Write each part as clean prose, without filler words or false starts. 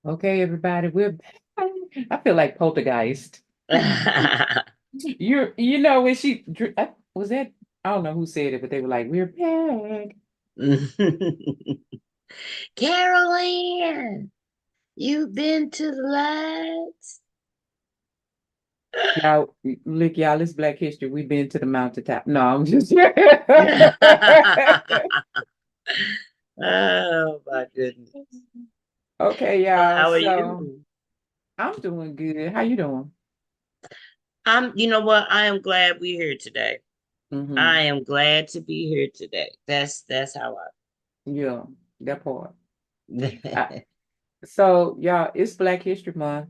Okay, everybody, we're back. I feel like poltergeist. You know when was that, I don't know who said it, but they were like, "We're back." Carolyn, you've been to the lights. Y'all, it's Black History. We've been to the mountaintop. No, I'm just Oh my goodness. okay, So y'all. how are So you? I'm doing good. How you doing? You know what? I am glad we're here today. I Mm-hmm. am glad to be here today. That's how Yeah, that part. I, I so y'all, it's Black History Month,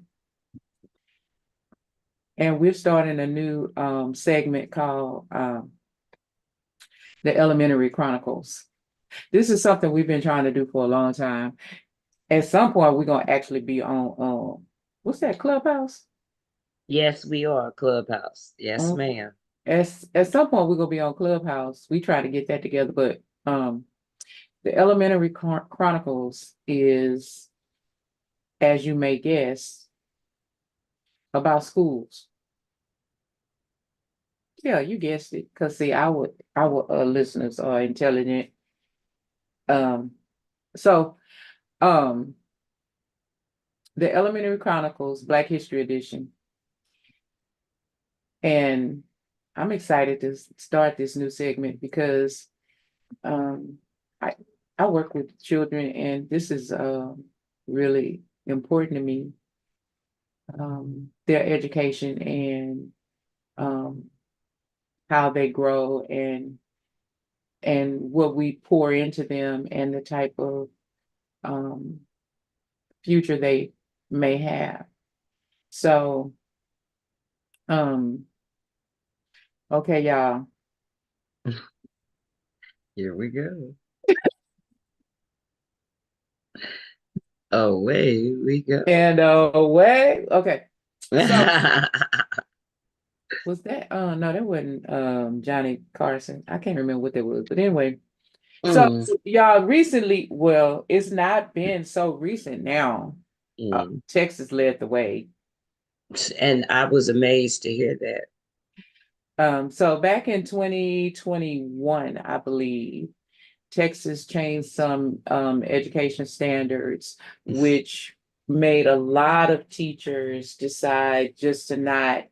and we're starting a new segment called the Elementary Chronicles. This is something we've been trying to do for a long time. At some point, we're gonna actually be on what's that, Clubhouse? Yes, we are Clubhouse. Yes, Um, ma'am. at some point, we're gonna be on Clubhouse. We try to get that together, but the Elementary Chronicles is, as you may guess, about schools. Yeah, you guessed it. Because see, our listeners are intelligent. Um, so um, the Elementary Chronicles Black History Edition, and I'm excited to start this new segment because um, I I work with children, and this is really important to me. Their education and um, how they grow and what we pour into them and the type of um, future they may have. So, um, okay, y'all. Here we go. Away we go. And away. Okay. So was that no, that wasn't Johnny Carson. I can't remember what that was. But anyway, so Mm, y'all recently, well, it's not been so recent now. mm. Texas led the way. And I was amazed to hear that. So back in 2021, I believe, Texas changed some education standards, which made a lot of teachers decide just to not,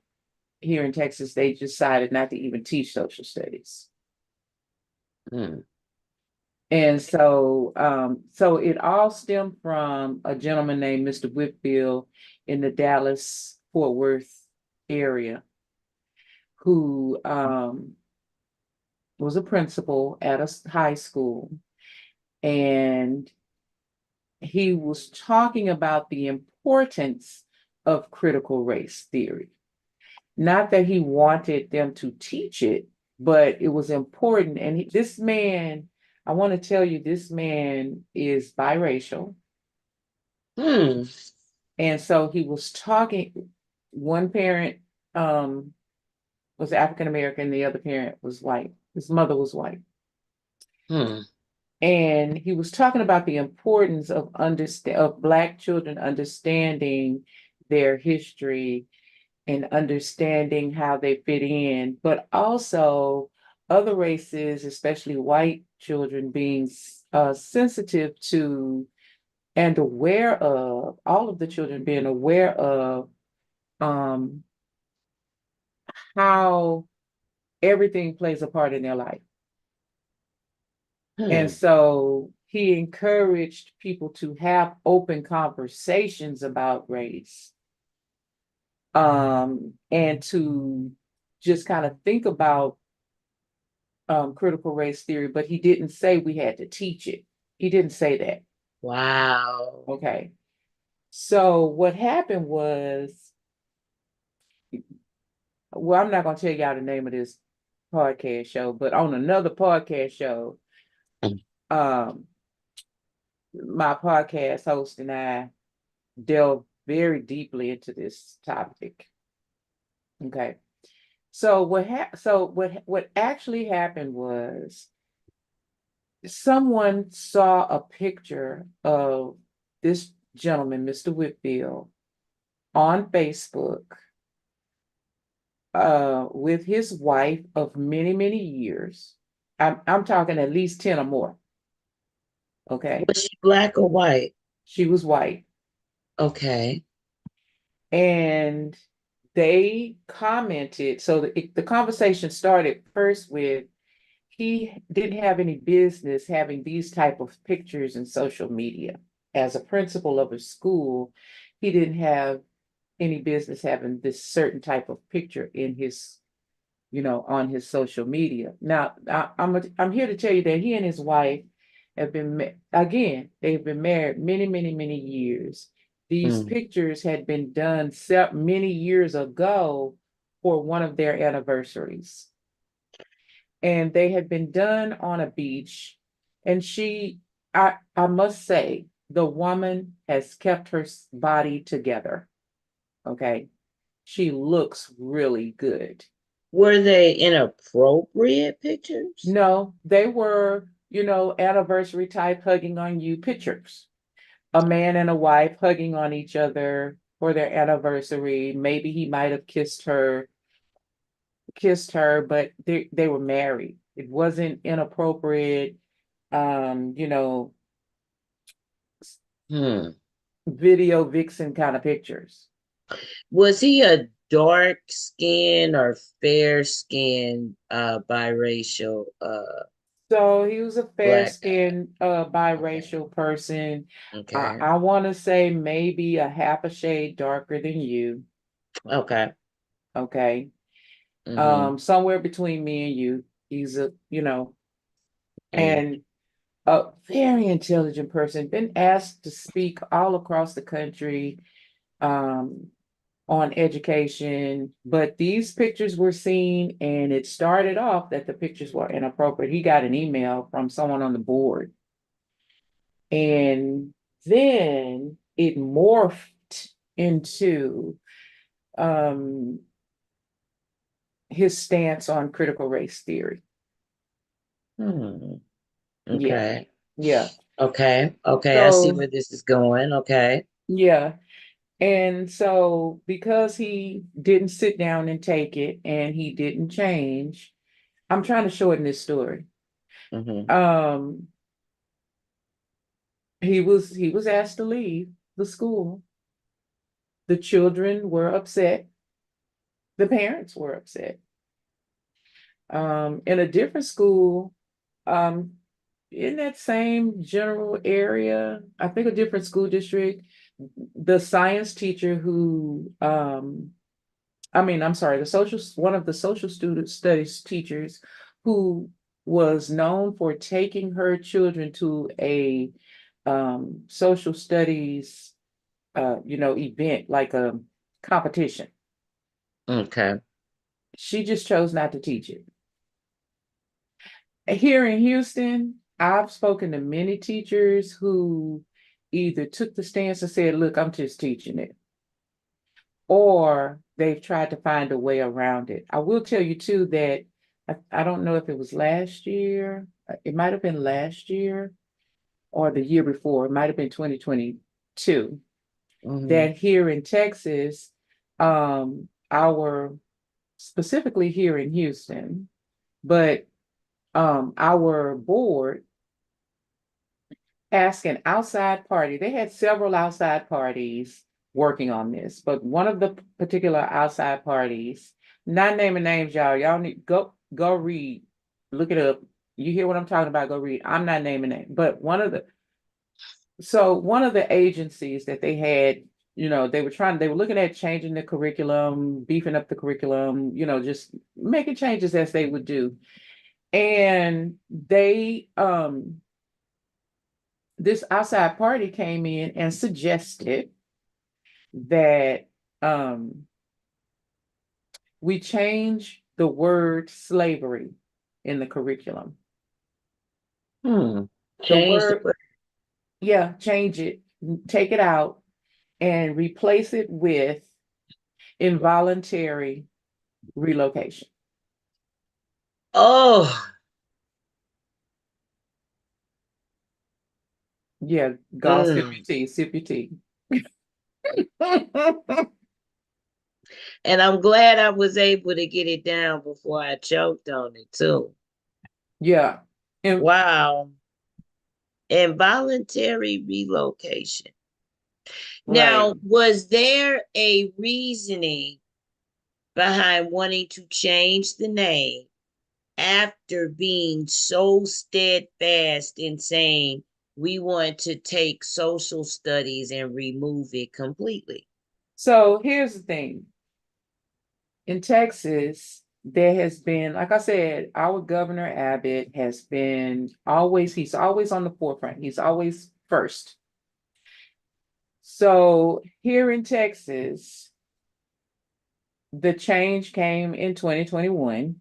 here in Texas, they decided not to even teach social studies. Mm, And so it all stemmed from a gentleman named Mr. Whitfield in the Dallas Fort Worth area who was a principal at a high school, and he was talking about the importance of critical race theory. Not that he wanted them to teach it, but it was important. And this man, I want to tell you, this man is biracial. mm, And so he was talking, one parent was African American, the other parent was white. His mother was white. mm, And he was talking about the importance of Black children understanding their history and understanding how they fit in, but also other races, especially white children, being sensitive to and aware of, all of the children being aware of um, how everything plays a part in their life. And mm. so he encouraged people to have open conversations about race, and to just kind of think about critical race theory, but he didn't say we had to teach it. He didn't say that. Wow. Okay. So what happened was, well, I'm not going to tell y'all the name of this podcast show, but on another podcast show, um, my podcast host and I delve very deeply into this topic. Okay. So what actually happened was someone saw a picture of this. gentleman, Mr. Whitfield, on Facebook with his wife of many, many years. I'm talking at least 10 or more. Okay. Was she black or white? She was white. Okay. And they commented. So the conversation started first with he didn't have any business having these type of pictures in social media. As a principal of a school, he didn't have any business having this certain type of picture in his, on his social media. Now, I'm here to tell you that he and his wife have been, again, they've been married many, many, many years. These Mm. pictures had been done many years ago for one of their anniversaries. And they had been done on a beach. And I must say, the woman has kept her body together. Okay. She looks really good. Were they inappropriate pictures? No, they were, anniversary type hugging on you pictures. A man and a wife hugging on each other for their anniversary. Maybe he might have kissed her, but they were married. It wasn't inappropriate, um, you know, Hmm. video vixen kind of pictures. Was he a dark skin or fair skin biracial So he was a fair black guy? skinned Okay. biracial person. I, Okay. I want to say maybe a half a shade darker than you. Okay. Okay. Mm-hmm. Somewhere between me and you. He's Mm. and a very intelligent person, been asked to speak all across the country um, on education. But these pictures were seen, and it started off that the pictures were inappropriate. He got an email from someone on the board, and then it morphed into um, his stance on critical race theory. Hmm. Yeah, Okay. yeah. Okay. Okay. I see So, where this is going. Okay. yeah. And so, because he didn't sit down and take it and he didn't change, I'm trying to shorten this story. Mm-hmm. Um, he was asked to leave the school. The children were upset. The parents were upset. In a different school, um, in that same general area, I think a different school district, the science teacher who I'm sorry, one of the social student studies teachers who was known for taking her children to a social studies event, like a competition. Okay. She just chose not to teach it. Here in Houston, I've spoken to many teachers who either took the stance and said, look, I'm just teaching it, or they've tried to find a way around it. I will tell you too that I don't know if it was last year, it might have been last year or the year before, it might have been 2022, Mm-hmm. that here in Texas, our specifically here in Houston, but our board asked an outside party. They had several outside parties working on this, but one of the particular outside parties, not naming names, y'all need go read, look it up. You hear what I'm talking about? Go read. I'm not naming names, but one of the agencies that they had, they were looking at changing the curriculum, beefing up the curriculum, just making changes as they would do. And this outside party came in and suggested that we change the word slavery in the curriculum. Hmm. The Change the word, yeah, change it, take it out, and replace it with involuntary relocation. Oh. Yeah, go sip your Mm. tea, sip your tea. And I'm glad I was able to get it down before I choked on it too. Yeah. And Wow. Involuntary relocation. right. Now, was there a reasoning behind wanting to change the name after being so steadfast in saying we want to take social studies and remove it completely? So here's the thing. In Texas, there has been, like I said, our Governor Abbott has been always, he's always on the forefront. He's always first. So here in Texas, the change came in 2021,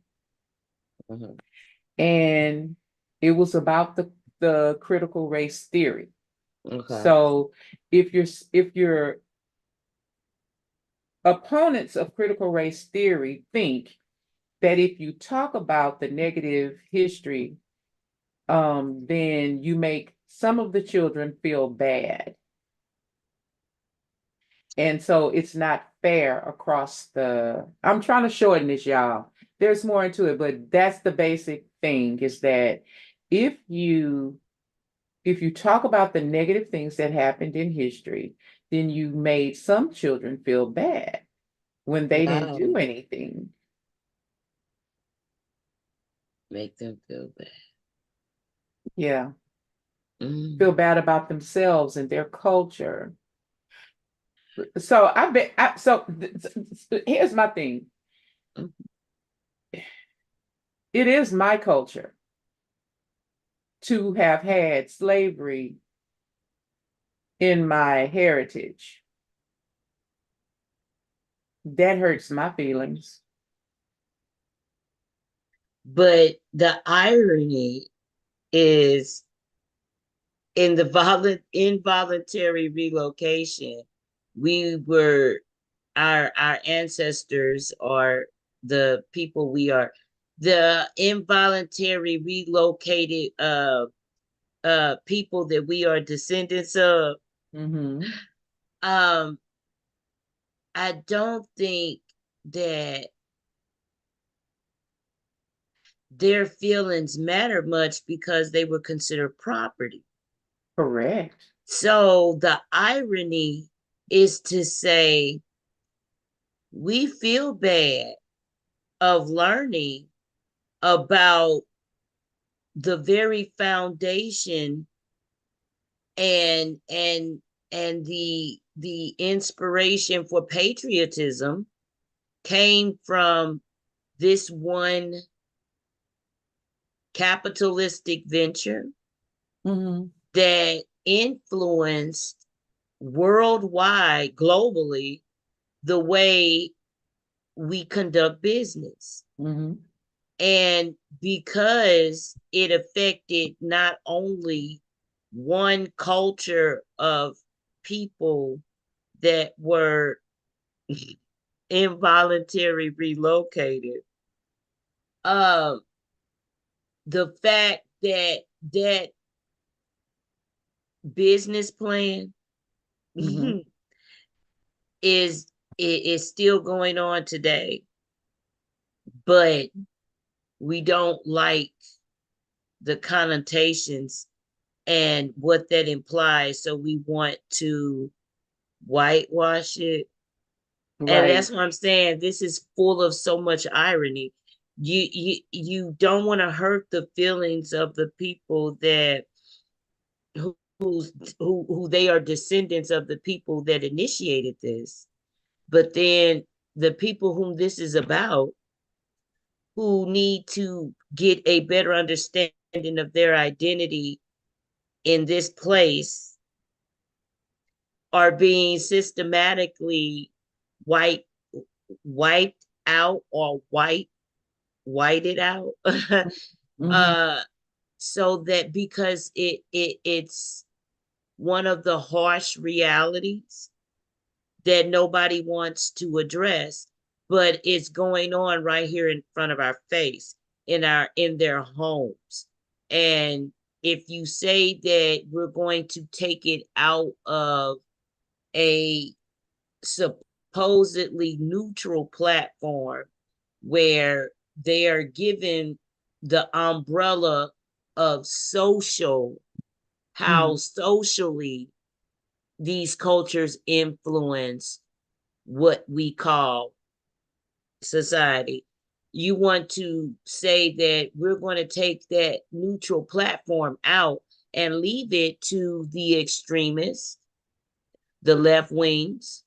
Mhm. and it was about the critical race theory. Okay. So if your opponents of critical race theory think that if you talk about the negative history, then you make some of the children feel bad. And so it's not fair across I'm trying to shorten this, y'all. There's more into it, but that's the basic thing is that if you if you talk about the negative things that happened in history, then you made some children feel bad when they didn't do Wow. anything. Make them feel bad. Yeah, feel Mm. bad about themselves and their culture. So I bet. Here's my thing. It is my culture to have had slavery in my heritage. That hurts my feelings. But the irony is in the involuntary relocation, we were our ancestors are the people we are. The involuntary relocated people that we are descendants of. Mm-hmm. Um, I don't think that their feelings matter much because they were considered property. Correct. So the irony is to say we feel bad of learning about the very foundation and the inspiration for patriotism came from this one capitalistic venture Mm-hmm. that influenced worldwide, globally, the way we conduct business. Mm-hmm. And because it affected not only one culture of people that were involuntary relocated, um, the fact that that business plan Mm-hmm. is is still going on today, but we don't like the connotations and what that implies. So we want to whitewash it. And Right. that's what I'm saying. This is full of so much irony. You don't want to hurt the feelings of the people that who they are descendants of the people that initiated this. But then the people whom this is about, who need to get a better understanding of their identity in this place, are being systematically white wiped out or whited out. Mm-hmm. uh so that because it's one of the harsh realities that nobody wants to address, but it's going on right here in front of our face, in their homes. And if you say that we're going to take it out of a supposedly neutral platform where they are given the umbrella of social, how Mhm. socially these cultures influence what we call society. You want to say that we're going to take that neutral platform out and leave it to the extremists, the left wings,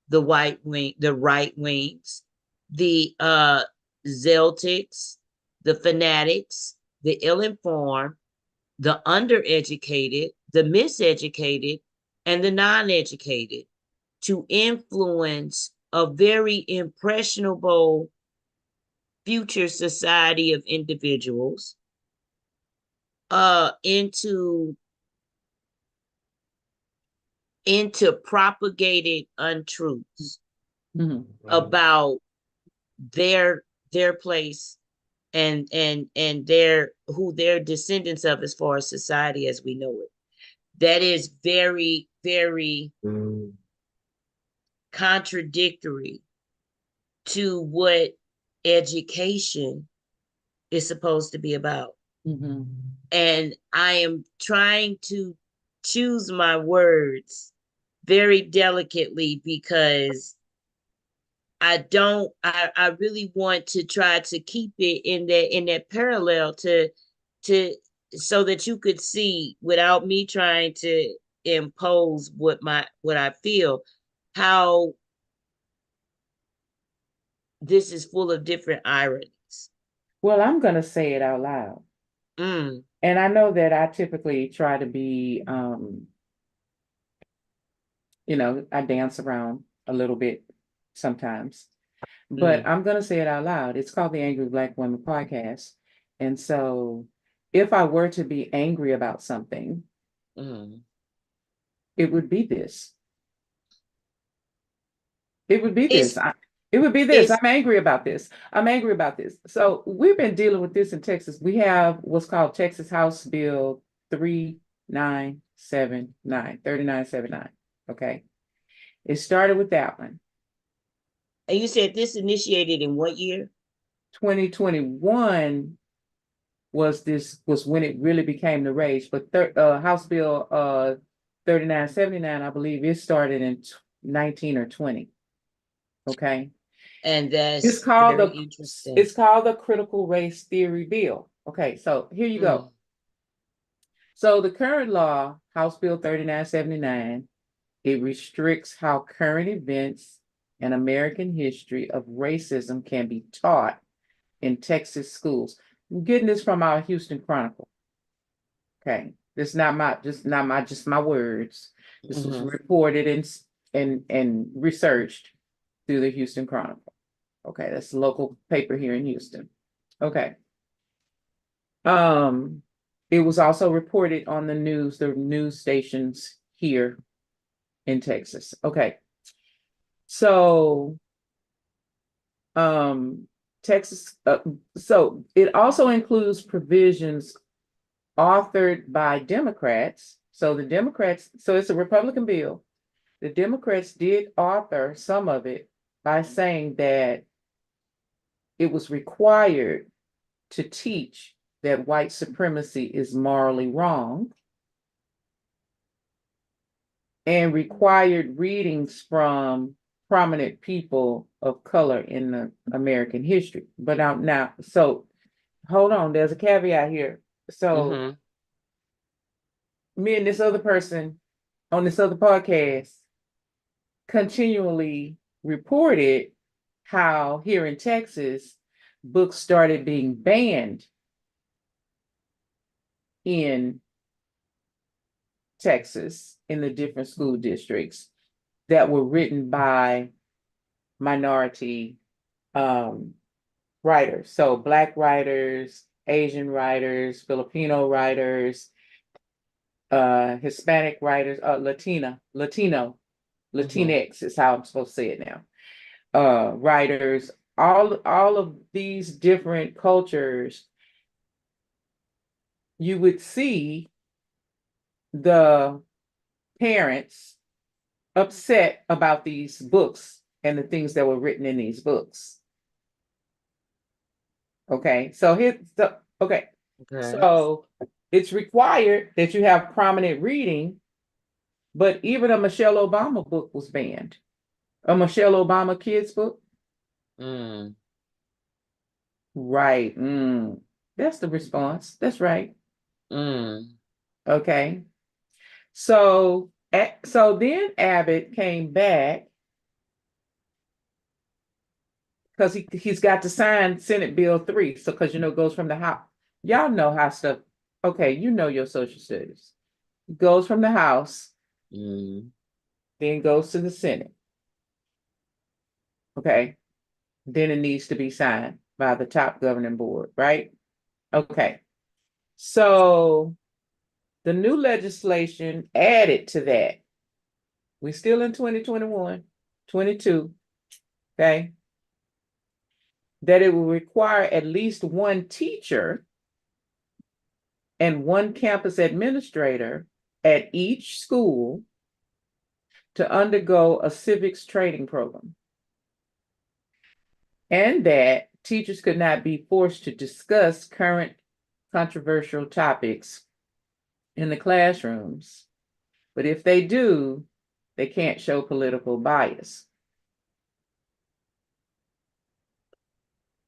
the white wing, the right wings, the Celtics, the fanatics, the ill-informed, the undereducated, the miseducated, and the non-educated to influence a very impressionable future society of individuals into propagated untruths Mhm. about their place and their who they're descendants of as far as society as we know it. That is very, very contradictory to what education is supposed to be about. Mhm. And I am trying to choose my words very delicately because I really want to try to keep it in that parallel to so that you could see without me trying to impose what I feel, how this is full of different ironies. Well, I'm going to say it out loud. Mm, And I know that I typically try to be, I dance around a little bit sometimes, but mm, I'm going to say it out loud. It's called the Angry Black Women Podcast. And so if I were to be angry about something, mm. it would be this. It would be this. It's It would be this. it's I'm angry about this. I'm angry about this. So we've been dealing with this in Texas. We have what's called Texas House Bill 3979. Okay. It started with that one. and you said this initiated in what year? 2021 was when it really became the rage. But House Bill 3979, I believe it started in 19 or 20. Okay. And It's that's called very the interesting. it's called the critical race theory bill. Okay, so here you go. Mm, So the current law, House Bill 3979, it restricts how current events and American history of racism can be taught in Texas schools. I'm getting this from our Houston Chronicle. Okay. This is not my words. This was mhm. reported and researched through the Houston Chronicle. Okay, that's the local paper here in Houston. Okay. Um, it was also reported on the news stations here in Texas. Okay. So, um, Texas, so it also includes provisions authored by Democrats. So the Democrats, so it's a Republican bill. The Democrats did author some of it by saying that it was required to teach that white supremacy is morally wrong and required readings from prominent people of color in the American history. But now, so hold on, there's a caveat here. So Mhm. me and this other person on this other podcast continually reported how here in Texas, books started being banned in Texas in the different school districts that were written by minority um, writers. So Black writers, Asian writers, Filipino writers, Hispanic writers, Mhm. Latinx is how I'm supposed to say it now. Writers, all of these different cultures, you would see the parents upset about these books and the things that were written in these books. Okay, so Okay. so it's required that you have prominent reading, but even a Michelle Obama book was banned. A Michelle Obama kids book, Mm, right? That's the response. That's right. mm, Okay, so then Abbott came back because he's got to sign Senate Bill 3. So because it goes from the House. Y'all know how stuff. Okay, you know your social studies. It goes from the House, mm. then goes to the Senate. Okay, then it needs to be signed by the top governing board, right? Okay, so the new legislation added to that. We're still in 2021, 22. Okay, that it will require at least one teacher and one campus administrator at each school to undergo a civics training program, and that teachers could not be forced to discuss current controversial topics in the classrooms. But if they do, they can't show political bias.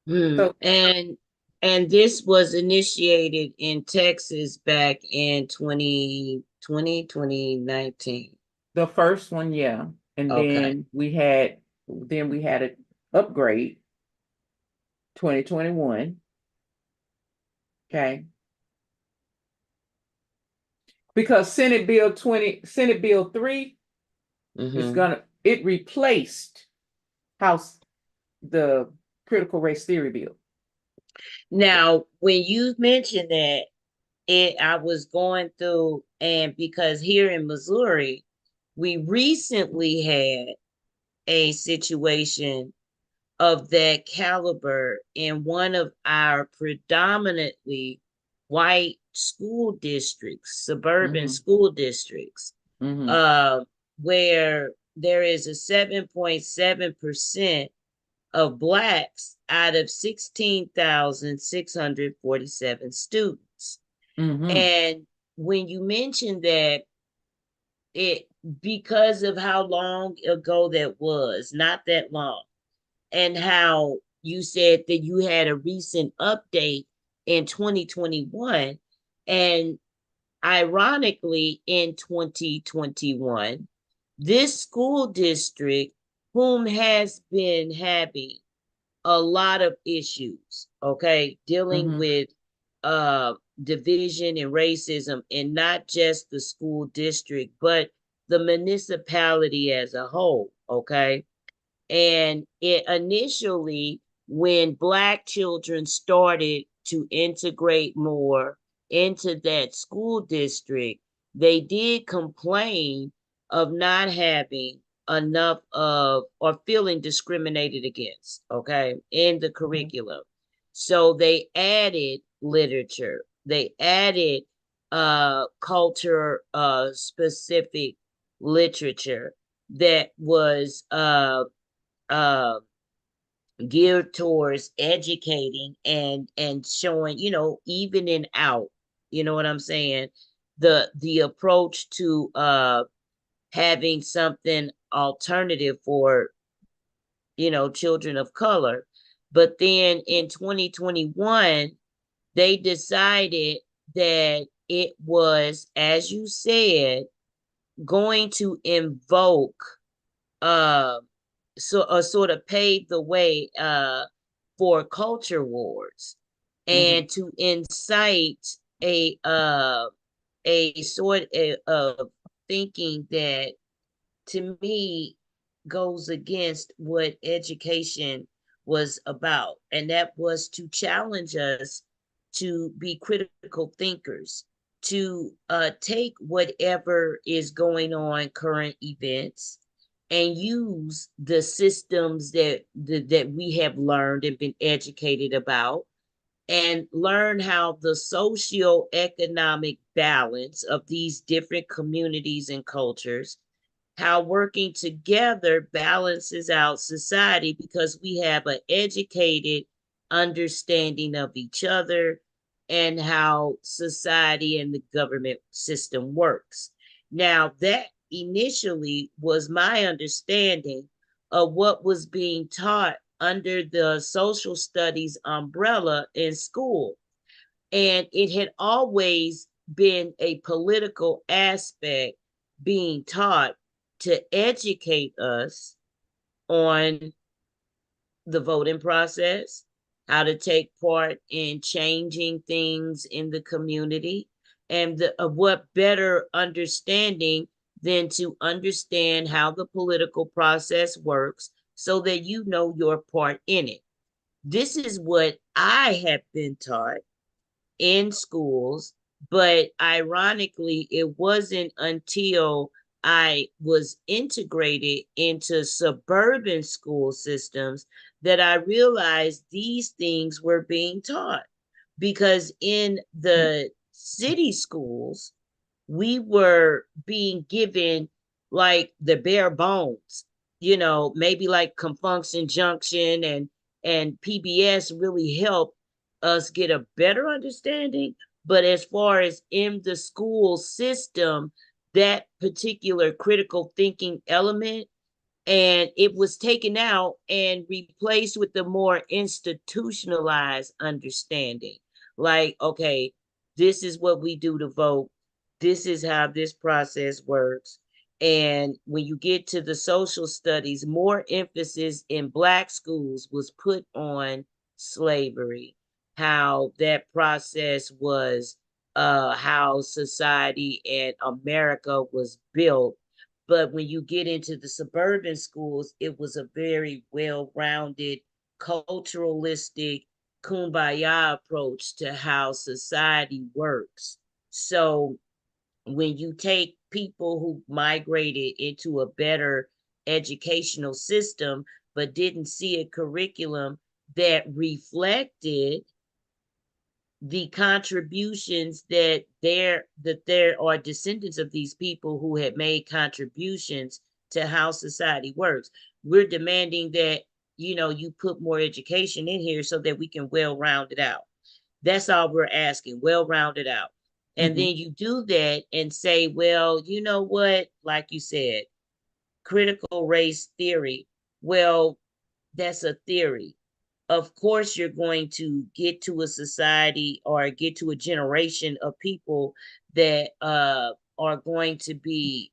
Hmm. So And this was initiated in Texas back in 2020, 2019. the first one, yeah. And Okay. then we had an upgrade 2021. Okay. Because Senate Bill 3 Hmm. it replaced House the critical race theory bill. Now, when you mentioned that, I was going through, and because here in Missouri, we recently had a situation of that caliber in one of our predominantly white school districts, suburban Mm-hmm. school districts, Mm-hmm. uh, where there is a 7.7% of blacks out of 16,647 students. Mm-hmm. And when you mentioned that, it because of how long ago that was, not that long, and how you said that you had a recent update in 2021, and ironically in 2021, this school district, whom has been having a lot of issues, okay, dealing Mm-hmm. with uh division and racism, and not just the school district, but the municipality as a whole, okay? And it initially, when Black children started to integrate more into that school district, they did complain of not having enough of, or feeling discriminated against, okay, in the curriculum. So they added literature, they added culture specific literature that was uh, geared towards educating and showing, evening out, you know what I'm saying, the approach to having something alternative for, children of color. But then in 2021, they decided that it was, as you said, going to invoke uh sort of paved the way for culture wars, Mm-hmm. and to incite a sort of thinking that, to me, goes against what education was about, and that was to challenge us to be critical thinkers, to take whatever is going on, current events, and use the systems that we have learned and been educated about, and learn how the socio-economic balance of these different communities and cultures how working together balances out society because we have an educated understanding of each other and how society and the government system works. Now, that initially was my understanding of what was being taught under the social studies umbrella in school. And it had always been a political aspect being taught to educate us on the voting process, how to take part in changing things in the community, and what better understanding than to understand how the political process works so that you know your part in it. This is what I have been taught in schools, but ironically, it wasn't until I was integrated into suburban school systems that I realized these things were being taught. Because in the city schools, we were being given like the bare bones, maybe like Confunction Junction and PBS really helped us get a better understanding. But as far as in the school system, that particular critical thinking element, and it was taken out and replaced with the more institutionalized understanding. Like, okay, this is what we do to vote. This is how this process works. And when you get to the social studies, more emphasis in Black schools was put on slavery, how that process was, how society and America was built. But when you get into the suburban schools, it was a very well-rounded, culturalistic, kumbaya approach to how society works. So when you take people who migrated into a better educational system, but didn't see a curriculum that reflected the contributions that there are descendants of these people who had made contributions to how society works. We're demanding that you put more education in here so that we can well round it out. That's all we're asking, well rounded out. And Mhm. then you do that and say, well, you know what, like you said, critical race theory. Well, that's a theory. Of course, you're going to get to a society or get to a generation of people that are going to be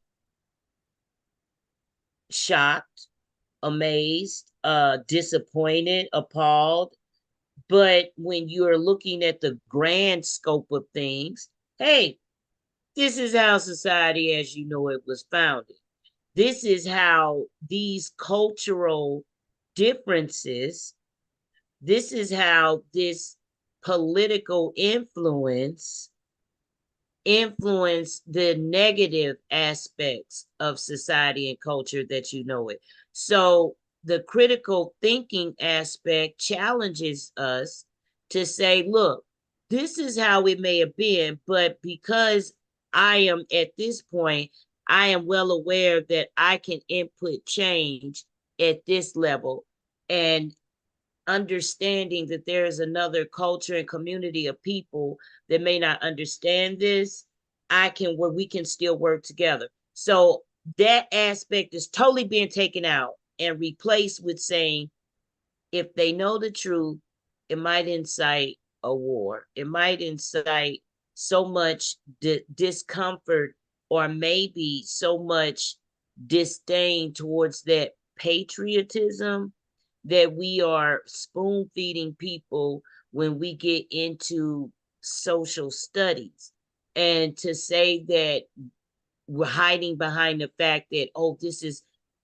shocked, amazed, disappointed, appalled. But when you're looking at the grand scope of things, hey, this is how society as you know it was founded. This is how these cultural differences, this is how this political influence the negative aspects of society and culture that you know it. So the critical thinking aspect challenges us to say, look, this is how it may have been, but because I am at this point, I am well aware that I can input change at this level. And understanding that there is another culture and community of people that may not understand this, where we can still work together. So that aspect is totally being taken out and replaced with saying, if they know the truth, it might incite a war. It might incite so much discomfort or maybe so much disdain towards that patriotism that we are spoon feeding people when we get into social studies. And to say that we're hiding behind the fact that, oh, this is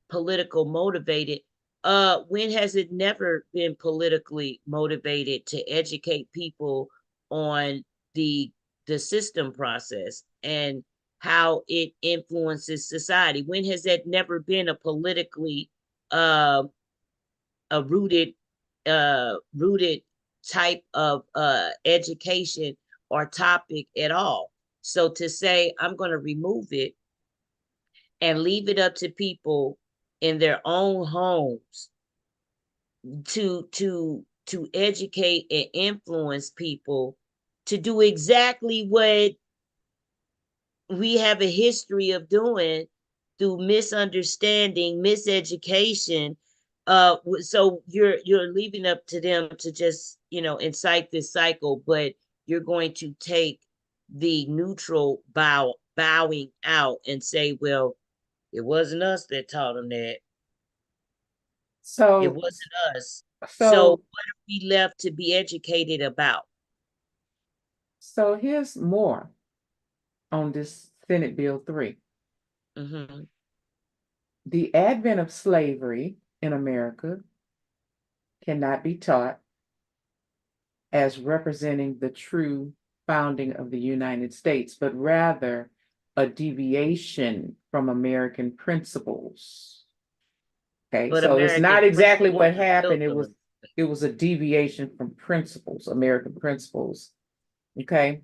political motivated. When has it never been politically motivated to educate people on the the system process and how it influences society? When has that never been a politically uh, a rooted type of education or topic at all? So to say I'm going to remove it and leave it up to people in their own homes to educate and influence people to do exactly what we have a history of doing through misunderstanding, miseducation. So you're leaving up to them to just, incite this cycle, but you're going to take the neutral bowing out and say, well, it wasn't us that taught them that. It So, wasn't us. So so, what are we left to be educated about? so here's more on this Senate Bill 3. Mm-hmm. The advent of slavery in America cannot be taught as representing the true founding of the United States, but rather a deviation from American principles. Okay, But so it's not American exactly principles what are happened. built It was on. it was a deviation from principles, American principles. Okay.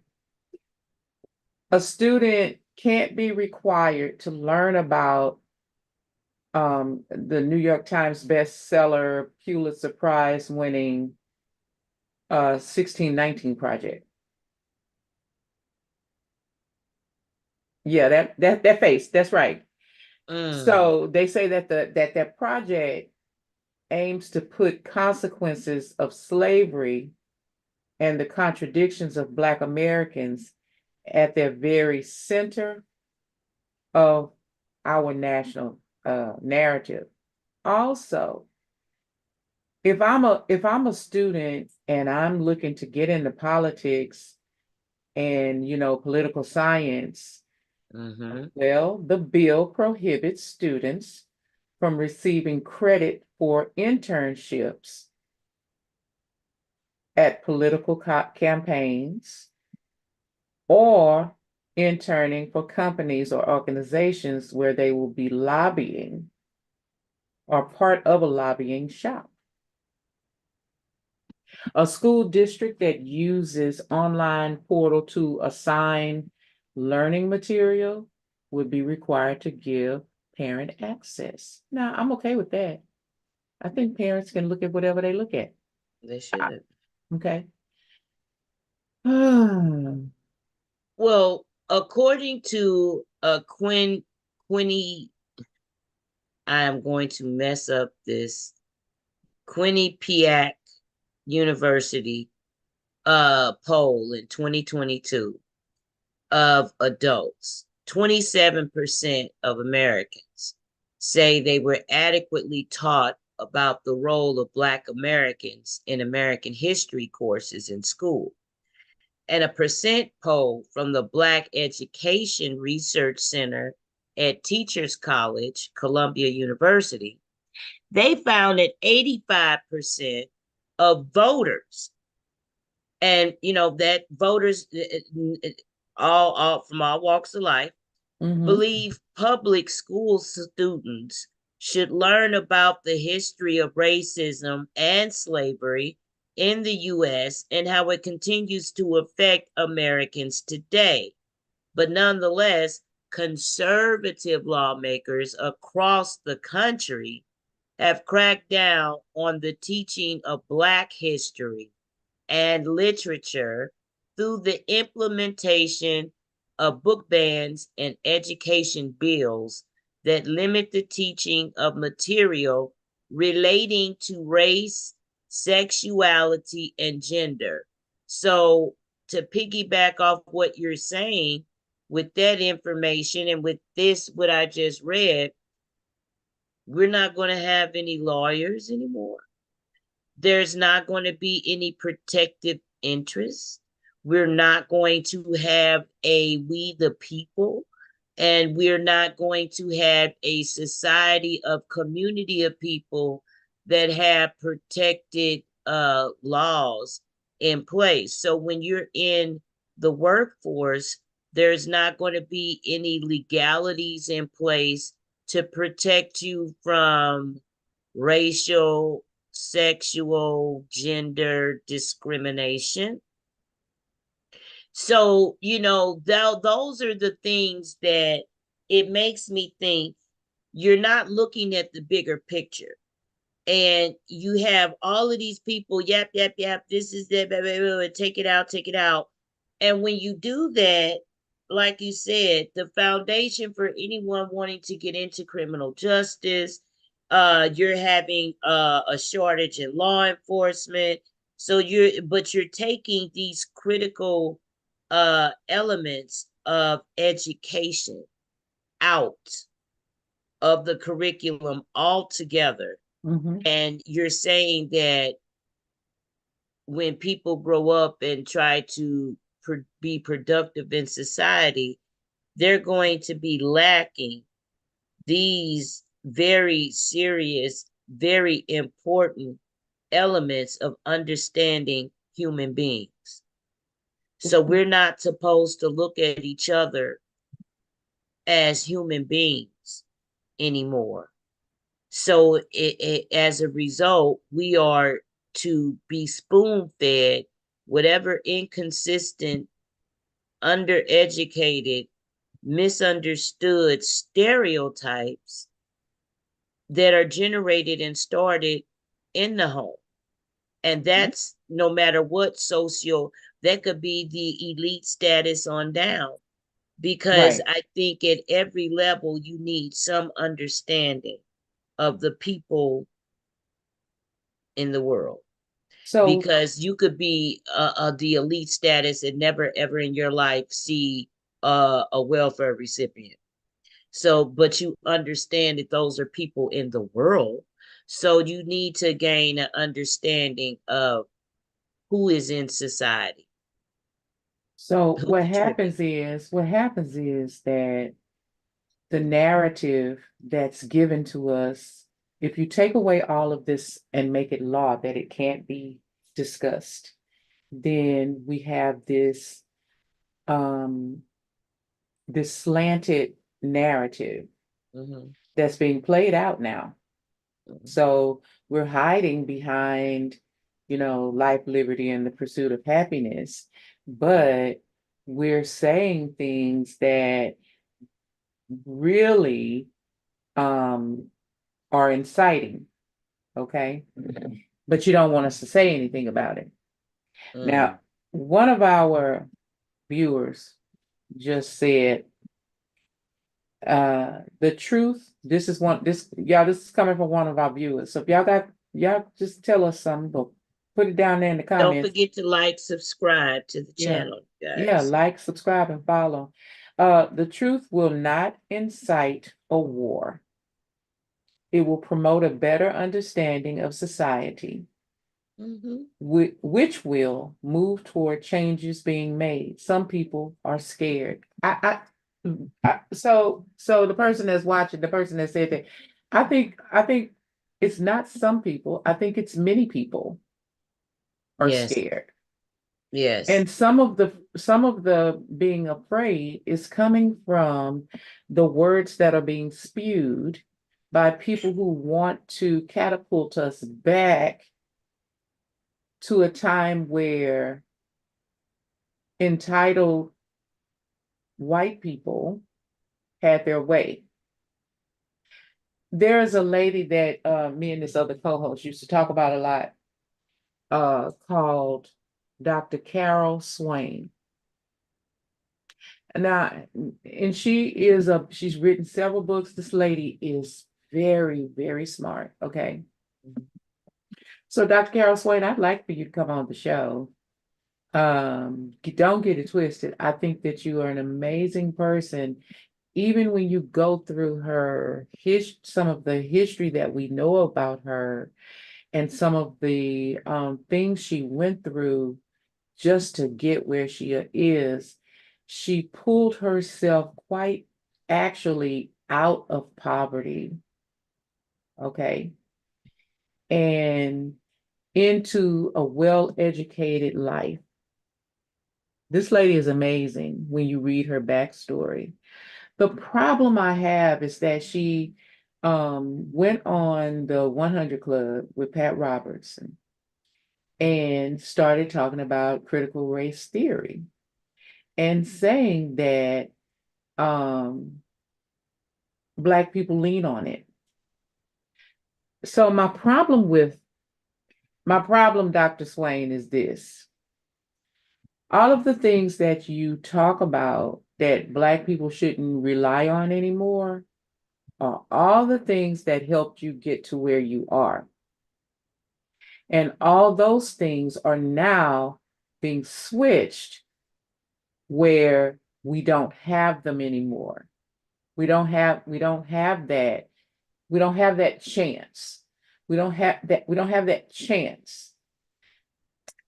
A student can't be required to learn about the New York Times bestseller, Pulitzer Prize winning 1619 project. Yeah, that face, that's right. Mm, So they say that that project aims to put consequences of slavery and the contradictions of Black Americans at their very center of our national narrative. Also, if I'm a student and I'm looking to get into politics and political science, mm-hmm. well, the bill prohibits students from receiving credit for internships at political campaigns or interning for companies or organizations where they will be lobbying or part of a lobbying shop. A school district that uses online portal to assign learning material would be required to give parent access. Now, I'm okay with that. I think parents can look at whatever they look at. They should. Okay. Hmm. Well, according to Quinny, I am going to mess up this Quinnipiac University poll in 2022 of adults. 27% of Americans say they were adequately taught about the role of Black Americans in American history courses in school. And a percent poll from the Black Education Research Center at Teachers College, Columbia University, they found that 85% of voters, and that voters all from all walks of life, Mm-hmm. believe public school students should learn about the history of racism and slavery in the US and how it continues to affect Americans today. But nonetheless, conservative lawmakers across the country have cracked down on the teaching of Black history and literature through the implementation of book bans and education bills that limit the teaching of material relating to race, sexuality, and gender. So, to piggyback off what you're saying, with that information and with this, what I just read, we're not going to have any lawyers anymore. There's not going to be any protective interest. We're not going to have a we the people, and we're not going to have a society of community of people that have protected laws in place. So when you're in the workforce, there's not going to be any legalities in place to protect you from racial, sexual, gender discrimination. So, those are the things that it makes me think you're not looking at the bigger picture. And you have all of these people, yap, yap, yap, this is that, blah, blah, blah, take it out, take it out. And when you do that, like you said, the foundation for anyone wanting to get into criminal justice, you're having a shortage in law enforcement. So you're taking these critical elements of education out of the curriculum altogether. Mhm. And you're saying that when people grow up and try to be productive in society, they're going to be lacking these very serious, very important elements of understanding human beings. So we're not supposed to look at each other as human beings anymore. So as a result, we are to be spoon fed whatever inconsistent, undereducated, misunderstood stereotypes that are generated and started in the home. And that's no matter what social, that could be the elite status on down. Because Right. I think at every level, you need some understanding of the people in the world. So Because you could be the elite status and never ever in your life see a welfare recipient. So, but you understand that those are people in the world. So you need to gain an understanding of who is in society, so who's tripping. what happens is that the narrative that's given to us, if you take away all of this and make it law that it can't be discussed, then we have um this slanted narrative Mm-hmm, that's being played out now. mm-hmm. So we're hiding behind, life, liberty, and the pursuit of happiness, but we're saying things that really um, are inciting, okay? But you don't want us to say anything about it. Mm, Now, one of our viewers just said, the truth, this is coming from one of our viewers. So if y'all just tell us something, but put it down there in the don't comments. forget to like, subscribe to the Yeah. channel, Yeah, guys. like, subscribe, and follow. The truth will not incite a war. It will promote a better understanding of society, Mm-hmm. which will move toward changes being made. Some people are scared. So the person that's watching, the person that said that, I think it's not some people. I think it's many people are Yes, scared. yes, And some of the being afraid is coming from the words that are being spewed by people who want to catapult us back to a time where entitled white people had their way. There is a lady that me and this other co-host used to talk about a lot, called Dr. Carol Swain. Now, and she's written several books. This lady is very, very smart. Okay. So, Dr. Carol Swain, I'd like for you to come on the show. Don't get it twisted. I think that you are an amazing person. Even when you go through some of the history that we know about her, and some of the things she went through just to get where she is, she pulled herself quite actually out of poverty, okay, and into a well-educated life. This lady is amazing when you read her backstory. The problem I have is that she went on the 100 Club with Pat Robertson and started talking about critical race theory and saying that um, Black people lean on it. So my problem, Dr. Swain, is this. All of the things that you talk about that Black people shouldn't rely on anymore are all the things that helped you get to where you are. And all those things are now being switched where we don't have them anymore. We don't have that. We don't have that chance. We don't have that chance.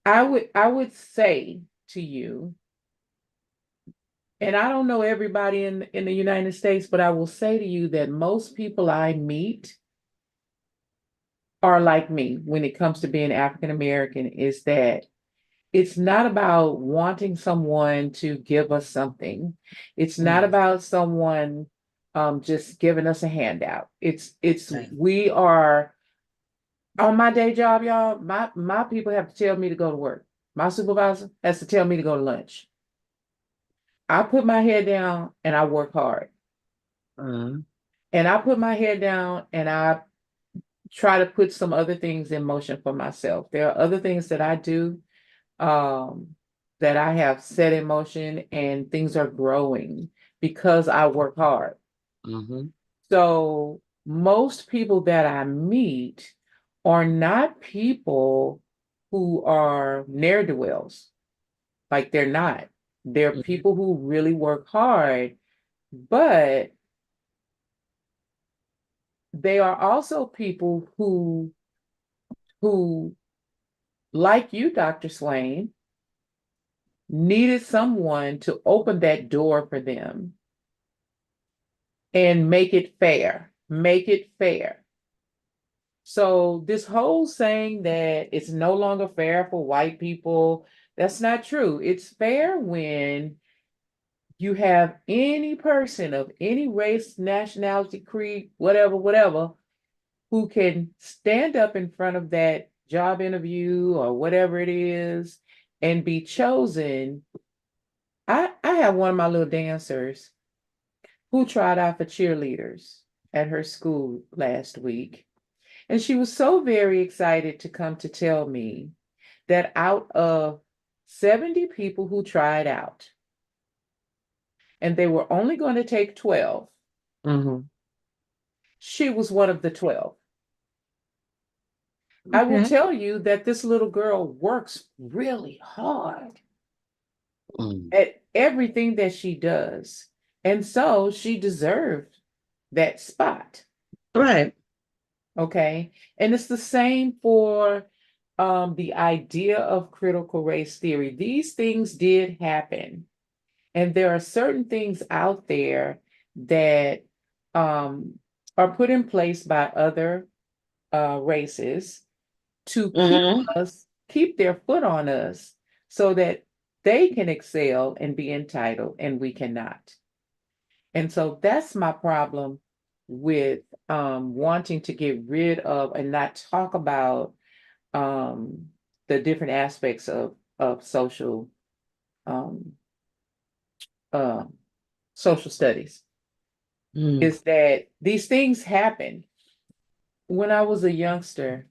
I would say to you, and I don't know everybody in the United States, but I will say to you that most people I meet are like me when it comes to being African American, is that it's not about wanting someone to give us something. It's not Mm, about someone just giving us a handout. It's right. we are on my day job, y'all. My people have to tell me to go to work. My supervisor has to tell me to go to lunch. I put my head down and I work hard. Uh, And I put my head down and I try to put some other things in motion for myself. There are other things that I do um, that I have set in motion, and things are growing because I work hard. mm-hmm, So most people that I meet are not people who are ne'er-do-wells. Like they're not. They're mm-hmm, people who really work hard, but they are also people who, like you, Dr. Swain, needed someone to open that door for them and make it fair. Make it fair. So this whole saying that it's no longer fair for white people, that's not true. It's fair when you have any person of any race, nationality, creed, whatever, whatever, who can stand up in front of that job interview or whatever it is and be chosen. I have one of my little dancers who tried out for cheerleaders at her school last week. And she was so very excited to come to tell me that out of 70 people who tried out, and they were only going to take 12, mm-hmm. she was one of the 12. I will Okay. tell you that this little girl works really hard Mm, at everything that she does. And so she deserved that spot. right. Okay. And it's the same for the idea of critical race theory. These things did happen. And there are certain things out there that um, are put in place by other races to Mm-hmm. keep their foot on us so that they can excel and be entitled and we cannot. And so that's my problem with wanting to get rid of and not talk about um, the different aspects of um, uh, social studies. Mm, Is that these things happen. When I was a youngster,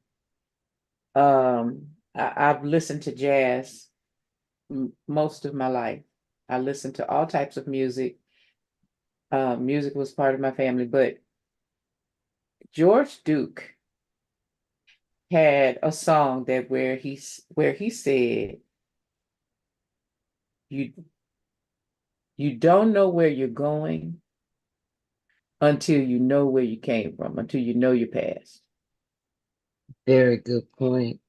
I've listened to jazz most of my life. I listened to all types of music. Music was part of my family, but George Duke had a song that where he said, "You you don't know where you're going until you know where you came from, until you know your past." very good point.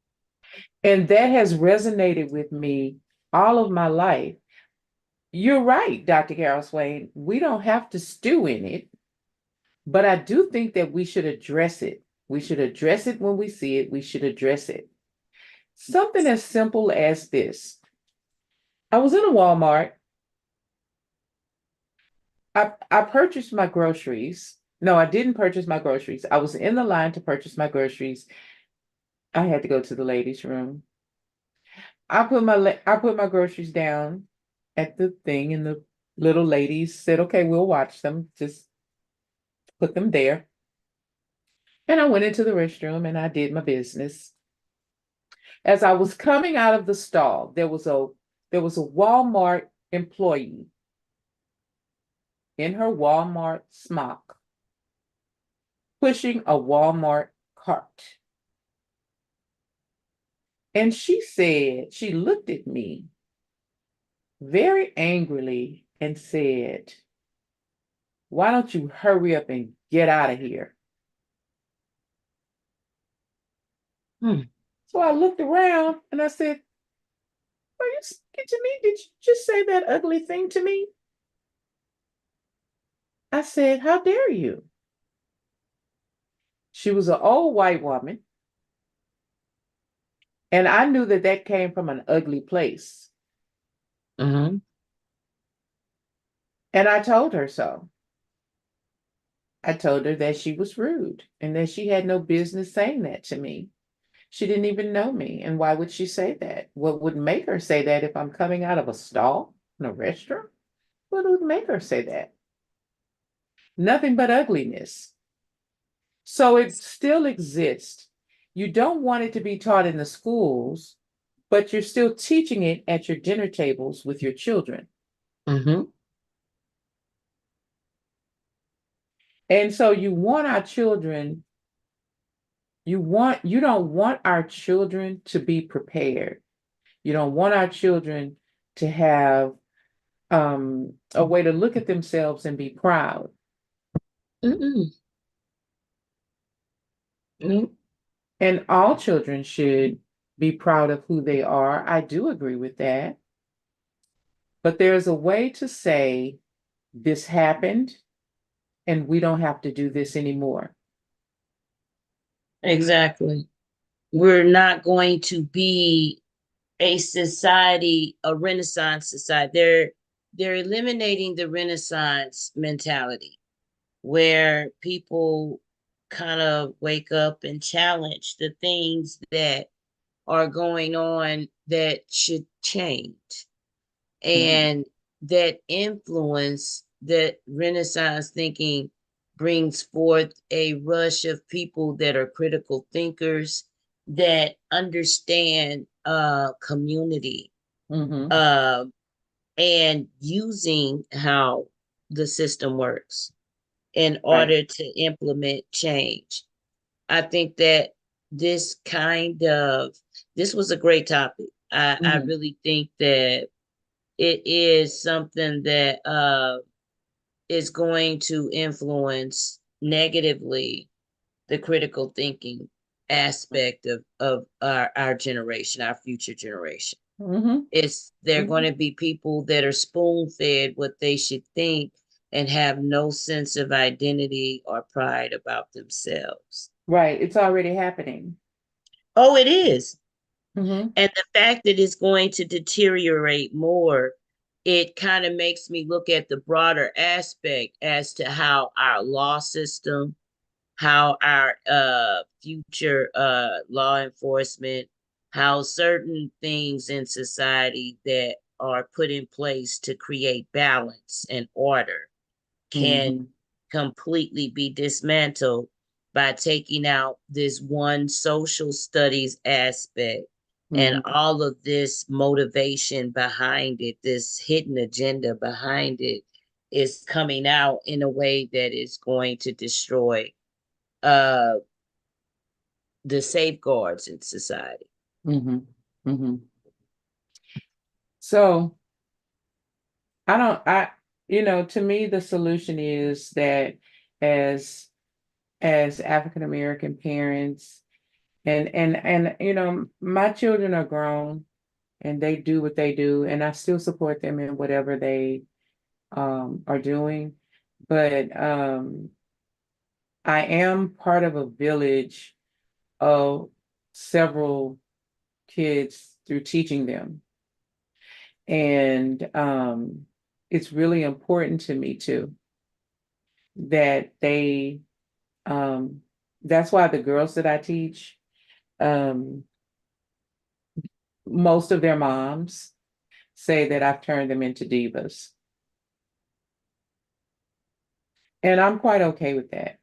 And that has resonated with me all of my life. You're right, Dr. Carol Swain. We don't have to stew in it, but I do think that we should address it. We should address it when we see it. We should address it. Something as simple as this. I was in a Walmart. I purchased my groceries. No, I didn't purchase my groceries. I was in the line to purchase my groceries. I had to go to the ladies' room. I put my groceries down at the thing, and the little ladies said, "Okay, we'll watch them. Just put them there. And I went into the restroom and I did my business. As I was coming out of the stall, there was a Walmart employee in her Walmart smock pushing a Walmart cart. And she looked at me very angrily and said, "Why don't you hurry up and get out of here?" Hmm. So I looked around and I said, "Are you speaking to me? Did you just say that ugly thing to me?" I said, "How dare you?" She was an old white woman, and I knew that that came from an ugly place. Mm-hmm. And I told her so. I told her that she was rude and that she had no business saying that to me. She didn't even know me. And why would she say that? What would make her say that if I'm coming out of a stall in a restaurant? What would make her say that? Nothing but ugliness. So it still exists. You don't want it to be taught in the schools, but you're still teaching it at your dinner tables with your children. Mm-hmm. And so you don't want our children to be prepared. You don't want our children to have a way to look at themselves and be proud. Mm-mm. Mm. And all children should be proud of who they are. I do agree with that. But there's a way to say this happened and we don't have to do this anymore. Exactly. We're not going to be a society, a Renaissance society. They're eliminating the Renaissance mentality where people kind of wake up and challenge the things that are going on that should change. Mhm. And that influence, that Renaissance thinking brings forth a rush of people that are critical thinkers, that understand community, Mhm. uh, and using how the system works in Right. order to implement change. I think that this kind of this was a great topic. I Mhm. really think that it is something that is going to influence negatively the critical thinking aspect of our generation, our future generation. Mhm. It's they're going Mhm. to be people that are spoon fed what they should think and have no sense of identity or pride about themselves. Right. It's already happening. Oh, it is. Mhm. And the fact that it's going to deteriorate more, it kind of makes me look at the broader aspect as to how our law system, how our future law enforcement, how certain things in society that are put in place to create balance and order can Mhm. completely be dismantled by taking out this one social studies aspect, and Mhm. all of this motivation behind it, this hidden agenda behind it, is coming out in a way that is going to destroy uh the safeguards in society. Mhm. Mhm. So I don't, to me, the solution is that as African American parents, and my children are grown and they do what they do, and I still support them in whatever they are doing. But I am part of a village of several kids through teaching them. And it's really important to me too that um, that's why the girls that I teach, um, most of their moms say that I've turned them into divas. And I'm quite okay with that.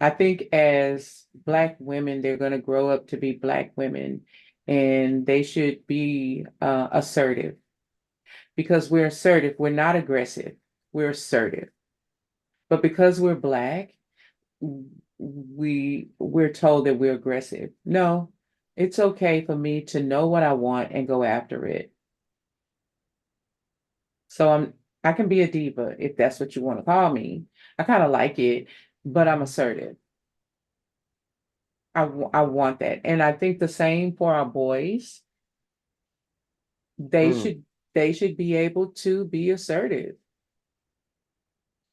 I think as Black women, they're going to grow up to be Black women and they should be assertive because we're assertive. We're not aggressive. We're assertive. But because we're Black, we're told that we're aggressive. No, it's okay for me to know what I want and go after it. So I can be a diva if that's what you want to call me. I kind of like it, but I'm assertive. I want that. And I think the same for our boys. They Mm. should they should be able to be assertive,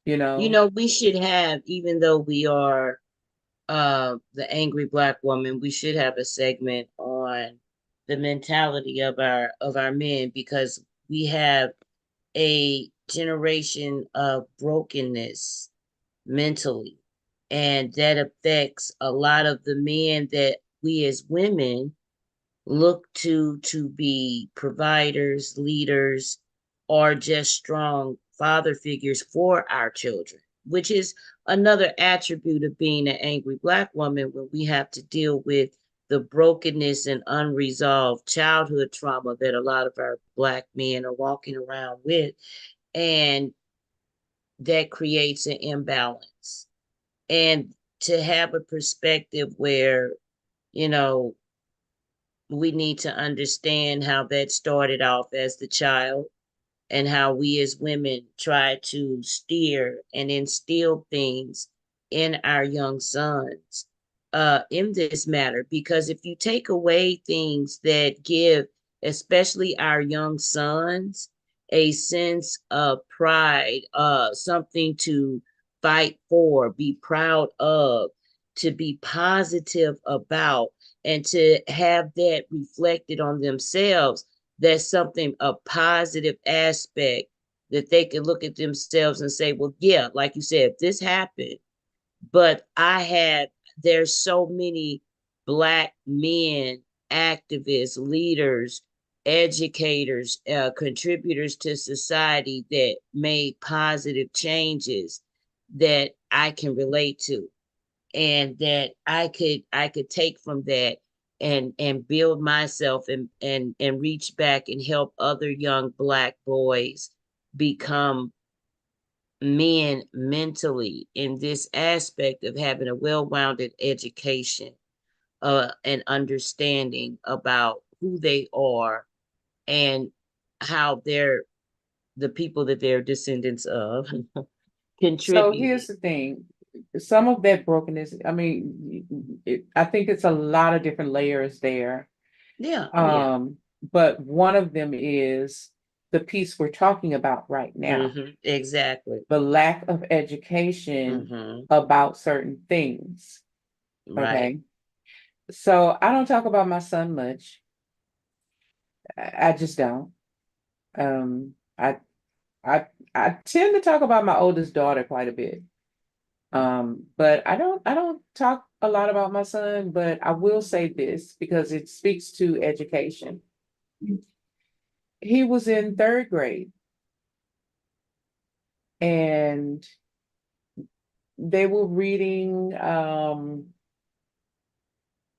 you You know. know, we should have, even though we are the angry Black woman, we should have a segment on the mentality of our men, because we have a generation of brokenness mentally, and that affects a lot of the men that we as women look to be providers, leaders, or just strong father figures for our children, which is another attribute of being an angry Black woman, when we have to deal with the brokenness and unresolved childhood trauma that a lot of our Black men are walking around with. And that creates an imbalance. And to have a perspective where, you know, we need to understand how that started off as the child, and how we as women try to steer and instill things in our young sons in this matter. Because if you take away things that give, especially our young sons, a sense of pride, something to fight for, be proud of, to be positive about, and to have that reflected on themselves, that's something, a positive aspect, that they can look at themselves and say, well, yeah, like you said, this happened, but there's so many Black men, activists, leaders, educators, contributors to society that made positive changes that I can relate to, and that I could take from that and build myself, and reach back and help other young Black boys become men mentally, in this aspect of having a well-rounded education, and understanding about who they are, and how they're, the people that they're descendants of, So here's contributed. the thing. Some of that brokenness, I mean, I think it's a lot of different layers there. Yeah, oh yeah. But one of them is the piece we're talking about right now, Exactly. the lack of education Mm-hmm. about certain things. Right. Okay. So I don't talk about my son much. I just don't. Um, I I I tend to talk about my oldest daughter quite a bit. But I don't talk a lot about my son, but I will say this because it speaks to education. He was in third grade and they were reading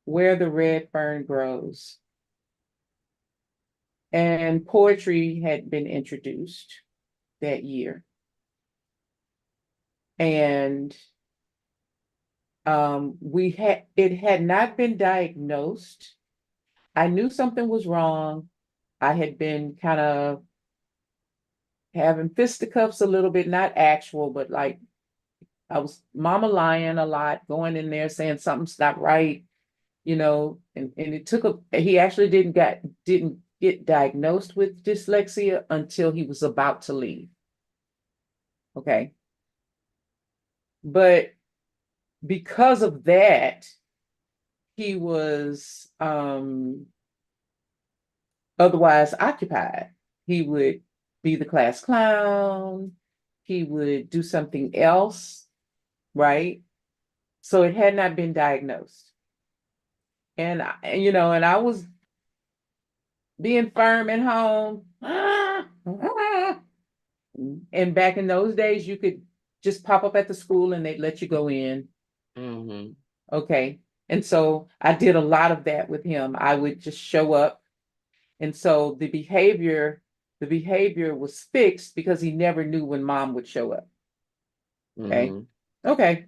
Where the Red Fern Grows. And poetry had been introduced that year. And it had not been diagnosed. I knew something was wrong. I had been kind of having fisticuffs a little bit, not actual, but like I was mama lying a lot, going in there saying something's not right, and it took he actually didn't get diagnosed with dyslexia until he was about to leave. Okay. But because of that, he was otherwise occupied. He would be the class clown, he would do something else, right? So it had not been diagnosed. And I was being firm at home. And back in those days, you could just pop up at the school and they'd let you go in. Mm-hmm. Okay. And so I did a lot of that with him. I would just show up. And so the behavior was fixed because he never knew when mom would show up. Okay. Mm-hmm. Okay.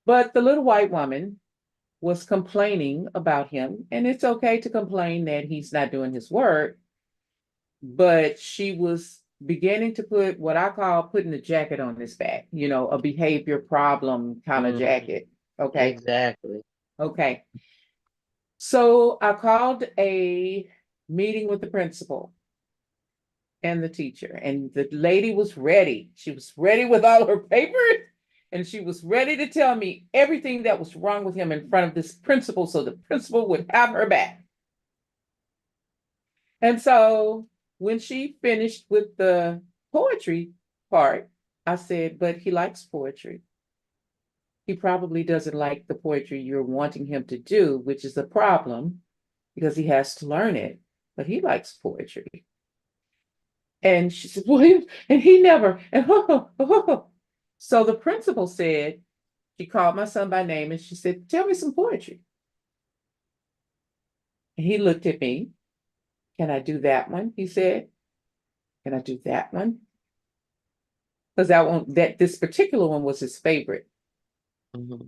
But the little white woman was complaining about him, and it's okay to complain that he's not doing his work, but she was beginning to put what I call putting a jacket on his back, a behavior problem kind of Mm-hmm. jacket. Okay. Exactly. Okay. So I called a meeting with the principal and the teacher, and the lady was ready. She was ready with all her papers, and she was ready to tell me everything that was wrong with him in front of this principal so the principal would have her back. And so when she finished with the poetry part, I said, but he likes poetry. He probably doesn't like the poetry you're wanting him to do, which is a problem because he has to learn it, but he likes poetry. And she said, well, and he never, and so the principal said, she called my son by name and she said, tell me some poetry. And he looked at me. Can I do that one? He said, can I do that one? Because this particular one was his favorite. Mm-hmm.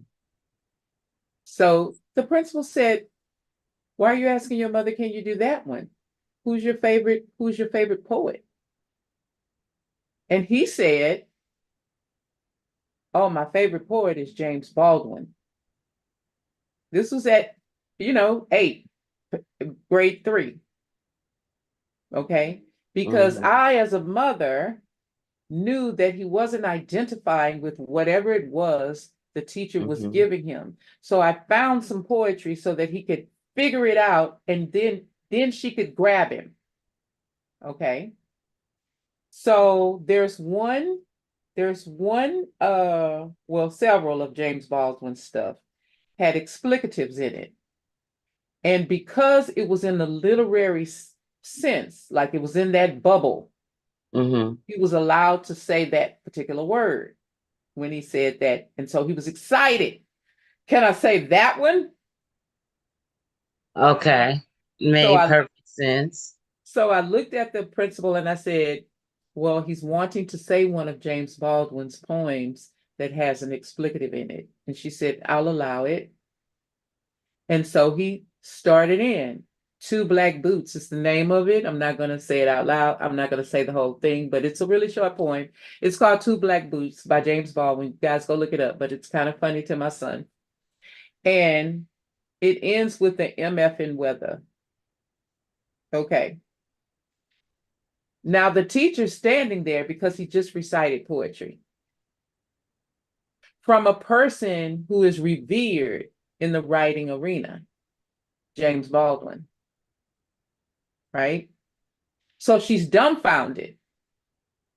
So the principal said, why are you asking your mother, can you do that one? Who's your favorite poet? And he said, oh, my favorite poet is James Baldwin. This was at, 8, grade 3. Okay. Because Mm-hmm. I, as a mother, knew that he wasn't identifying with whatever it was the teacher was Mm-hmm. giving him. So I found some poetry so that he could figure it out, and then she could grab him. Okay. So well, several of James Baldwin's stuff had explicatives in it. And because it was in the literary sense, like it was in that bubble, Mm-hmm. he was allowed to say that particular word when he said that. And so he was excited. Can I say that one? Okay. So Made I perfect sense. so I looked at the principal and I said, well, he's wanting to say one of James Baldwin's poems that has an explicative in it. And she said, I'll allow it. And so he started in. Two Black Boots is the name of it. I'm not going to say it out loud. I'm not going to say the whole thing, but it's a really short poem. It's called Two Black Boots by James Baldwin. You guys go look it up, but it's kind of funny to my son. And it ends with the MF in weather. Okay. Now the teacher's standing there because he just recited poetry from a person who is revered in the writing arena, James Baldwin, right? So she's dumbfounded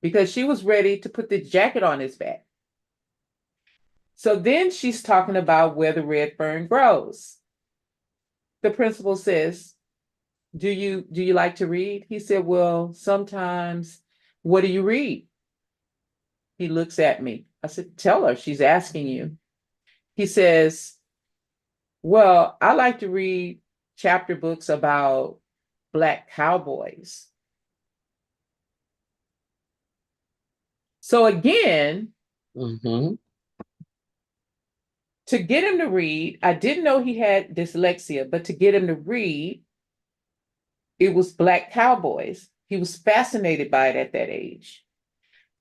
because she was ready to put the jacket on his back. So then she's talking about where the red fern grows. The principal says, do you like to read? He said, well, sometimes. What do you read? He looks at me. I said, tell her, she's asking you. He says, well, I like to read chapter books about Black cowboys. So again, Mm-hmm. to get him to read, I didn't know he had dyslexia, but to get him to read, it was Black cowboys. He was fascinated by it at that age,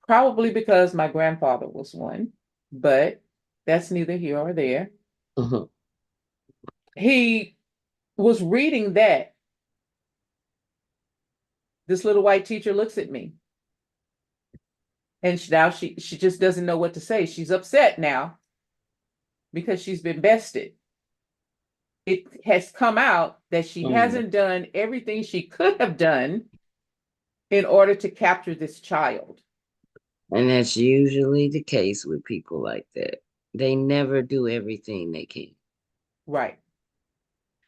probably because my grandfather was one, but that's neither here or there. Mm-hmm. He was reading that. This little white teacher looks at me, and now she just doesn't know what to say. She's upset now because she's been bested. It has come out that she Mm. hasn't done everything she could have done in order to capture this child. And that's usually the case with people like that. They never do everything they can. Right.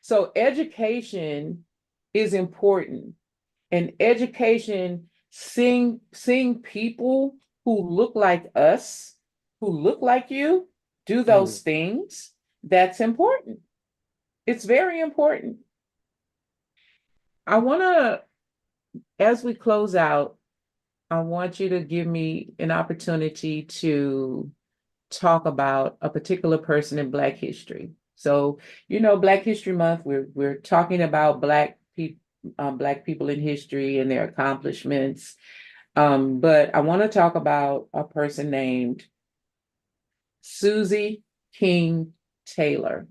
So education is important, and education, seeing people who look like us, who look like you, do those things, that's important. It's very important. I want to, as we close out, I want you to give me an opportunity to talk about a particular person in Black history. So, Black History Month, we're talking about Black people in history and their accomplishments. But I want to talk about a person named Susie King Taylor.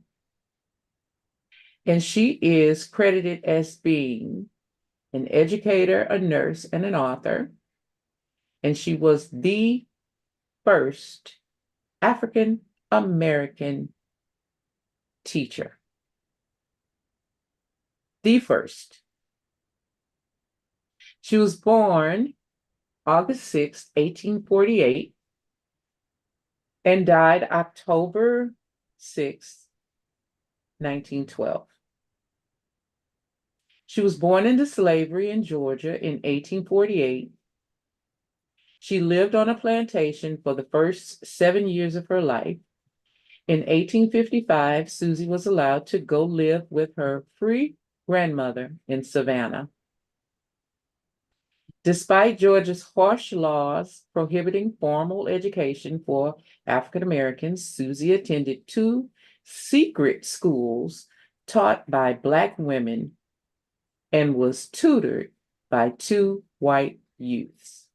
And she is credited as being an educator, a nurse, and an author. And she was the first African American teacher. The first. She was born August 6, 1848, and died October 6, 1912. She was born into slavery in Georgia in 1848. She lived on a plantation for the first 7 years of her life. In 1855, Susie was allowed to go live with her free grandmother in Savannah. Despite Georgia's harsh laws prohibiting formal education for African Americans, Susie attended 2 secret schools taught by Black women and was tutored by 2 white youths.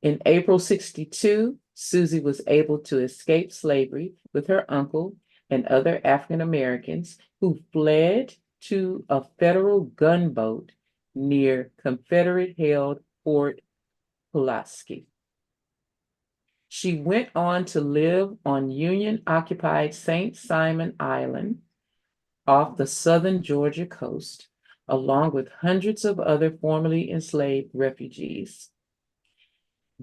In April 62, Susie was able to escape slavery with her uncle and other African Americans who fled to a federal gunboat near Confederate-held Fort Pulaski. She went on to live on Union-occupied St. Simon Island off the southern Georgia coast, along with hundreds of other formerly enslaved refugees.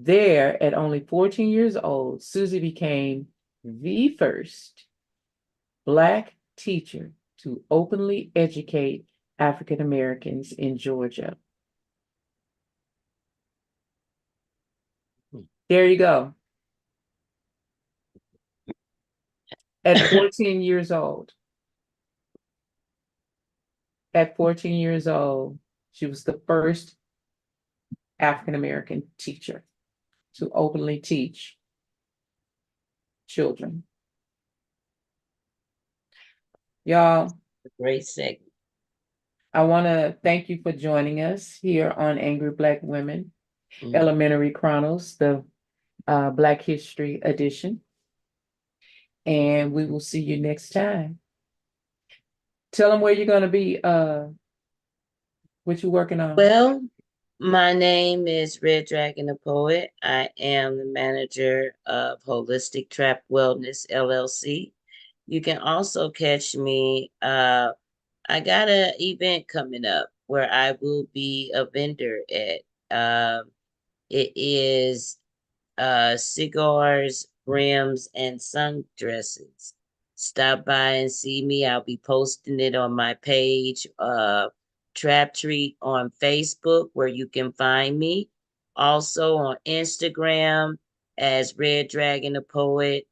There, at only 14 years old, Susie became the first Black teacher to openly educate African Americans in Georgia. There you go. At 14 years old. At 14 years old, she was the first African American teacher to openly teach children. Y'all, Great segment. I want to thank you for joining us here on Angry Black Women, Elementary Chronicles, the Black History edition. And we will see you next time. Tell them where you're going to be, what you're working on. Well, my name is Red Dragon the Poet. I am the manager of Holistic Trap Wellness LLC. You can also catch me. I got an event coming up where I will be a vendor at. It is cigars, brims, and sundresses. Stop by and see me. I'll be posting it on my page, Trap Treat on Facebook, where you can find me. Also on Instagram as Red Dragon the Poet.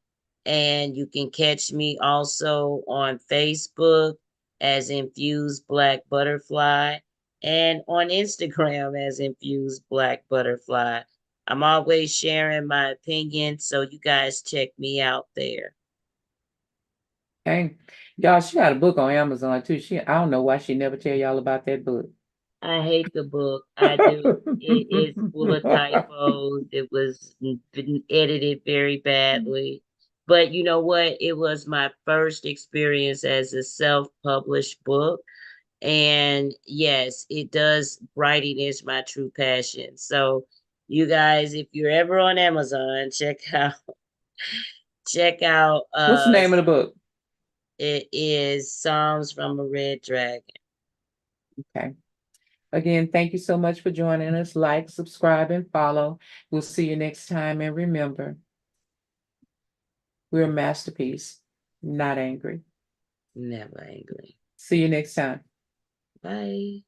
And you can catch me also on Facebook as Infused Black Butterfly and on Instagram as Infused Black Butterfly. I'm always sharing my opinion, so you guys check me out there. Okay. Y'all, she got a book on Amazon too. I don't know why she never tell y'all about that book. I hate the book. I do. It is full of typos. It was been edited very badly. But you know what? It was my first experience as a self-published book. And yes, it does. Writing is my true passion. So you guys, if you're ever on Amazon, check out What's the name of the book? it is Psalms from a Red Dragon. Okay. Again, thank you so much for joining us. Like, subscribe, and follow. We'll see you next time. And remember, we're a masterpiece, not angry. Never angry. See you next time. Bye.